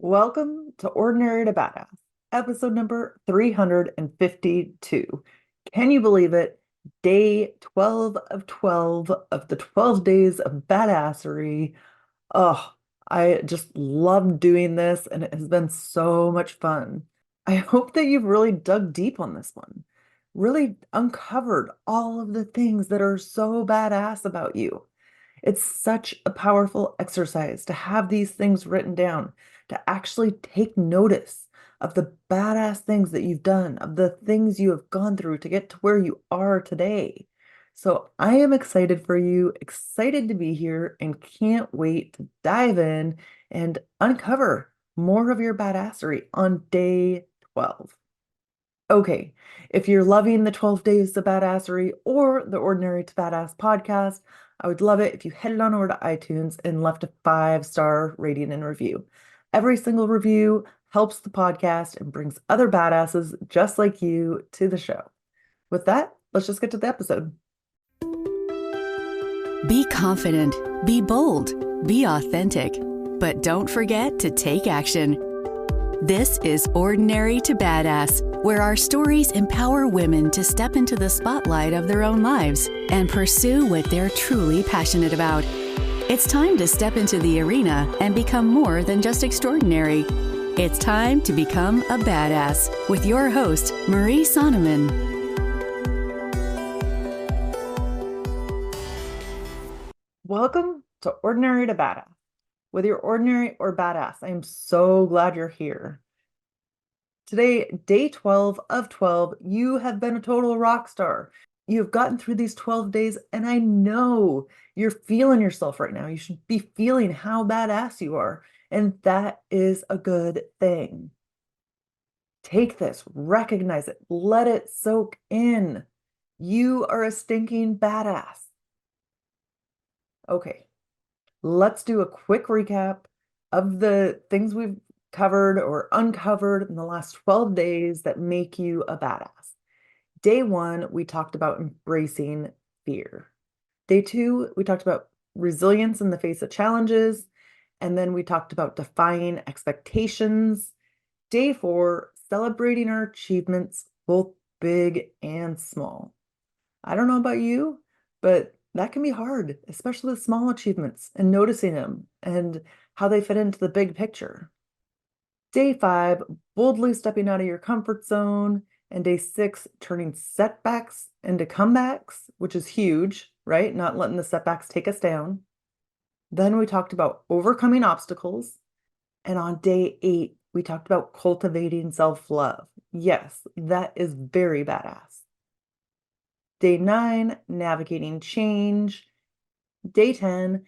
Welcome to Ordinary to Badass, episode number 352. Can you believe it? Day 12 of 12 of the 12 days of badassery. Oh, I just love doing this and it has been so much fun. I hope that you've really dug deep on this one, really uncovered all of the things that are so badass about you. It's such a powerful exercise to have these things written down, to actually take notice of the badass things that you've done, of the things you have gone through to get to where you are today. So I am excited for you, excited to be here, and can't wait to dive in and uncover more of your badassery on day 12. Okay, if you're loving the 12 Days of Badassery or the Ordinary to Badass podcast, I would love it if you headed on over to iTunes and left a 5-star rating and review. Every single review helps the podcast and brings other badasses just like you to the show. With that, let's just get to the episode. Be confident, be bold, be authentic, but don't forget to take action. This is Ordinary to Badass, where our stories empower women to step into the spotlight of their own lives and pursue what they're truly passionate about. It's time to step into the arena and become more than just extraordinary. It's time to become a badass with your host, Marie Sonneman. Welcome to Ordinary to Badass. Whether you're ordinary or badass, I am so glad you're here. Today, day 12 of 12, you have been a total rock star. You have gotten through these 12 days, and I know you're feeling yourself right now. You should be feeling how badass you are, and that is a good thing. Take this, recognize it, let it soak in. You are a stinking badass. Okay. Let's do a quick recap of the things we've covered or uncovered in the last 12 days that make you a badass. Day 1, we talked about embracing fear. Day 2, we talked about resilience in the face of challenges. And then we talked about defying expectations. Day 4, celebrating our achievements, both big and small. I don't know about you, but that can be hard, especially the small achievements and noticing them and how they fit into the big picture. Day 5, boldly stepping out of your comfort zone. And day 6, turning setbacks into comebacks, which is huge, right? Not letting the setbacks take us down. Then we talked about overcoming obstacles. And on day 8, we talked about cultivating self-love. Yes, that is very badass. Day 9, navigating change. Day 10,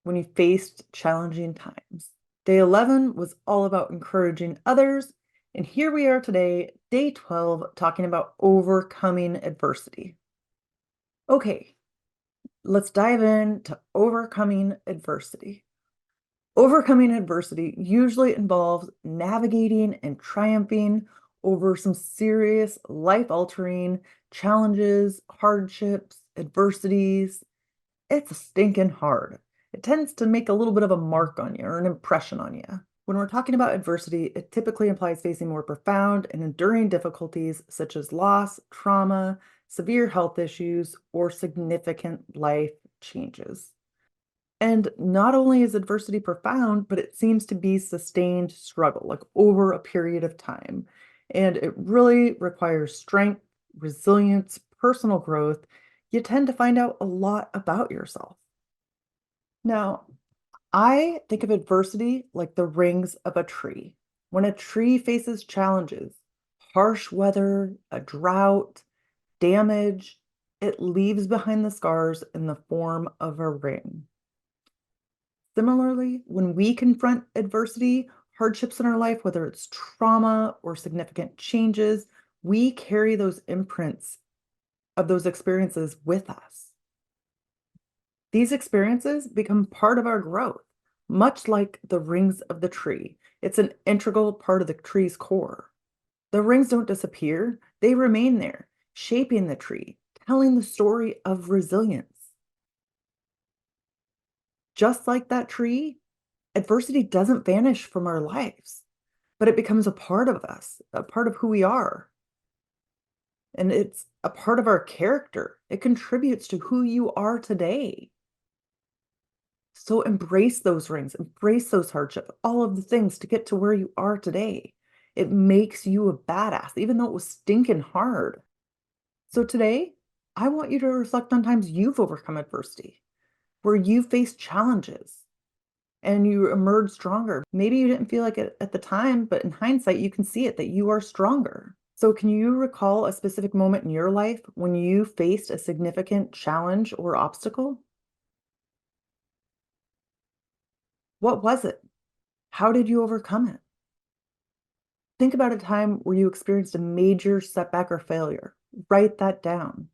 when you faced challenging times. Day 11 was all about encouraging others. And here we are today, day 12, talking about overcoming adversity. Okay, let's dive into overcoming adversity. Overcoming adversity usually involves navigating and triumphing over some serious life-altering challenges, hardships, adversities. It's stinking hard. It tends to make a little bit of a mark on you or an impression on you. When we're talking about adversity, it typically implies facing more profound and enduring difficulties such as loss, trauma, severe health issues, or significant life changes. And not only is adversity profound, but it seems to be sustained struggle, like over a period of time. And it really requires strength, resilience, personal growth. You tend to find out a lot about yourself. Now, I think of adversity like the rings of a tree. When a tree faces challenges, harsh weather, a drought, damage, it leaves behind the scars in the form of a ring. Similarly, when we confront adversity, hardships in our life, whether it's trauma or significant changes, we carry those imprints of those experiences with us. These experiences become part of our growth, much like the rings of the tree. It's an integral part of the tree's core. The rings don't disappear, they remain there, shaping the tree, telling the story of resilience. Just like that tree, Adversity doesn't vanish from our lives, but it becomes a part of us, a part of who we are. And it's a part of our character. It contributes to who you are today. So embrace those rings, embrace those hardships, all of the things to get to where you are today. It makes you a badass, even though it was stinking hard. So today, I want you to reflect on times you've overcome adversity, where you faced challenges and you emerged stronger. Maybe you didn't feel like it at the time, but in hindsight, you can see it that you are stronger. So, can you recall a specific moment in your life when you faced a significant challenge or obstacle? What was it? How did you overcome it? Think about a time where you experienced a major setback or failure. Write that down.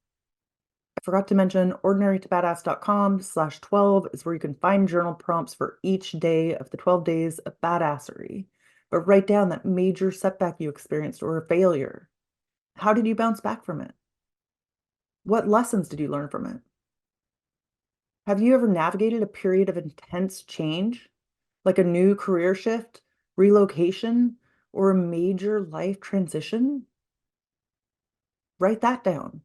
I forgot to mention ordinarytobadass.com/12 is where you can find journal prompts for each day of the 12 days of badassery. But write down that major setback you experienced or a failure. How did you bounce back from it? What lessons did you learn from it? Have you ever navigated a period of intense change, like a new career shift, relocation, or a major life transition? Write that down.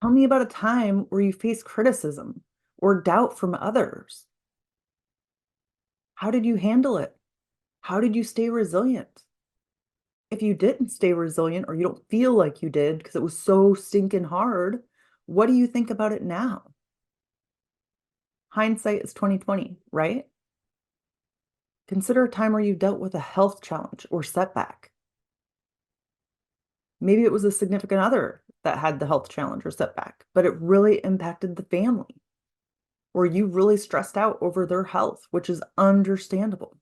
Tell me about a time where you faced criticism or doubt from others. How did you handle it? How did you stay resilient? If you didn't stay resilient or you don't feel like you did because it was so stinking hard, what do you think about it now? Hindsight is 2020, right? Consider a time where you dealt with a health challenge or setback. Maybe it was a significant other that had the health challenge or setback, but it really impacted the family, or you really stressed out over their health, which is understandable.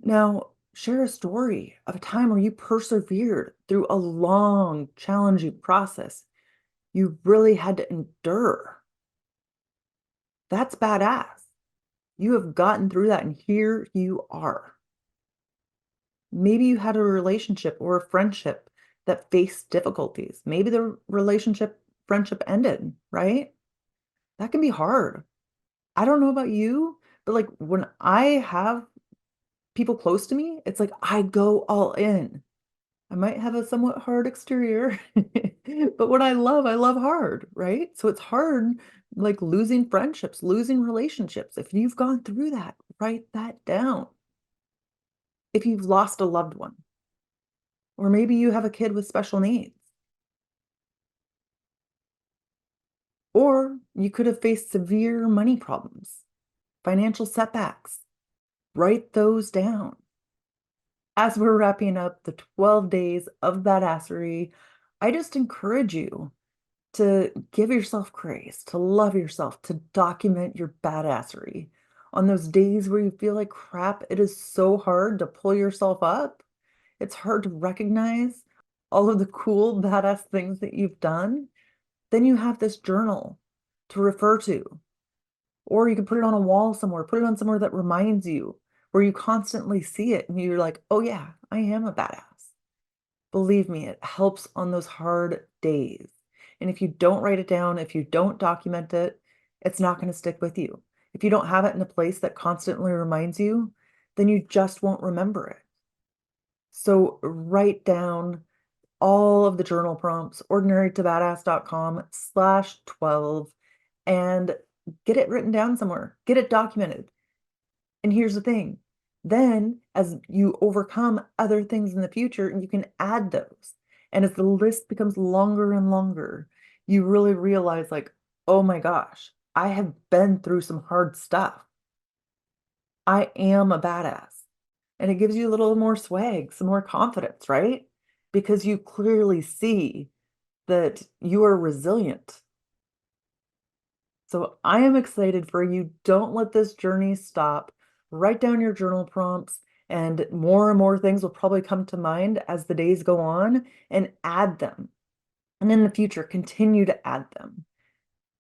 Now, share a story of a time where you persevered through a long, challenging process you really had to endure. That's badass. You have gotten through that, and here you are. Maybe you had a relationship or a friendship that faced difficulties. Maybe the friendship ended, right? That can be hard. I don't know about you, but like when I have people close to me, it's like I go all in. I might have a somewhat hard exterior, but what I love hard, right? So it's hard, like losing friendships, losing relationships. If you've gone through that, write that down. If you've lost a loved one, or maybe you have a kid with special needs, or you could have faced severe money problems, financial setbacks, write those down. As we're wrapping up the 12 days of badassery, I just encourage you to give yourself grace, to love yourself, to document your badassery. On those days where you feel like crap, it is so hard to pull yourself up. It's hard to recognize all of the cool, badass things that you've done. Then you have this journal to refer to, or you can put it on a wall somewhere, put it on somewhere that reminds you, where you constantly see it and you're like, oh yeah, I am a badass. Believe me, it helps on those hard days. And if you don't write it down, if you don't document it, it's not going to stick with you. If you don't have it in a place that constantly reminds you, then you just won't remember it. So write down all of the journal prompts, ordinarytobadass.com/12, and get it written down somewhere, get it documented. And here's the thing. Then, as you overcome other things in the future, you can add those. And as the list becomes longer and longer, you really realize, like, oh my gosh, I have been through some hard stuff. I am a badass. And it gives you a little more swag, some more confidence, right? Because you clearly see that you are resilient. So I am excited for you. Don't let this journey stop. Write down your journal prompts, and more things will probably come to mind as the days go on, and add them. And in the future, continue to add them.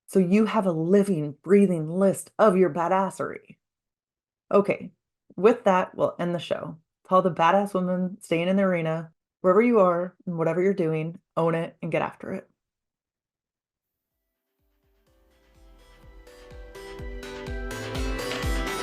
So you have a living, breathing list of your badassery. Okay, with that, we'll end the show. To all the badass women staying in the arena, wherever you are and whatever you're doing, own it and get after it.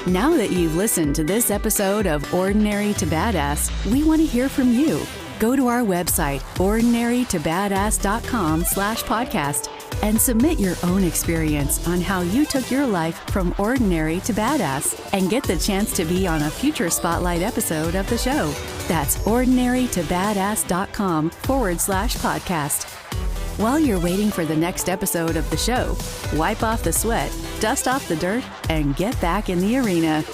Now that you've listened to this episode of Ordinary to Badass, we want to hear from you. Go to our website, ordinarytobadass.com/podcast, and submit your own experience on how you took your life from ordinary to badass and get the chance to be on a future spotlight episode of the show. That's ordinarytobadass.com/podcast. While you're waiting for the next episode of the show, wipe off the sweat, dust off the dirt, and get back in the arena.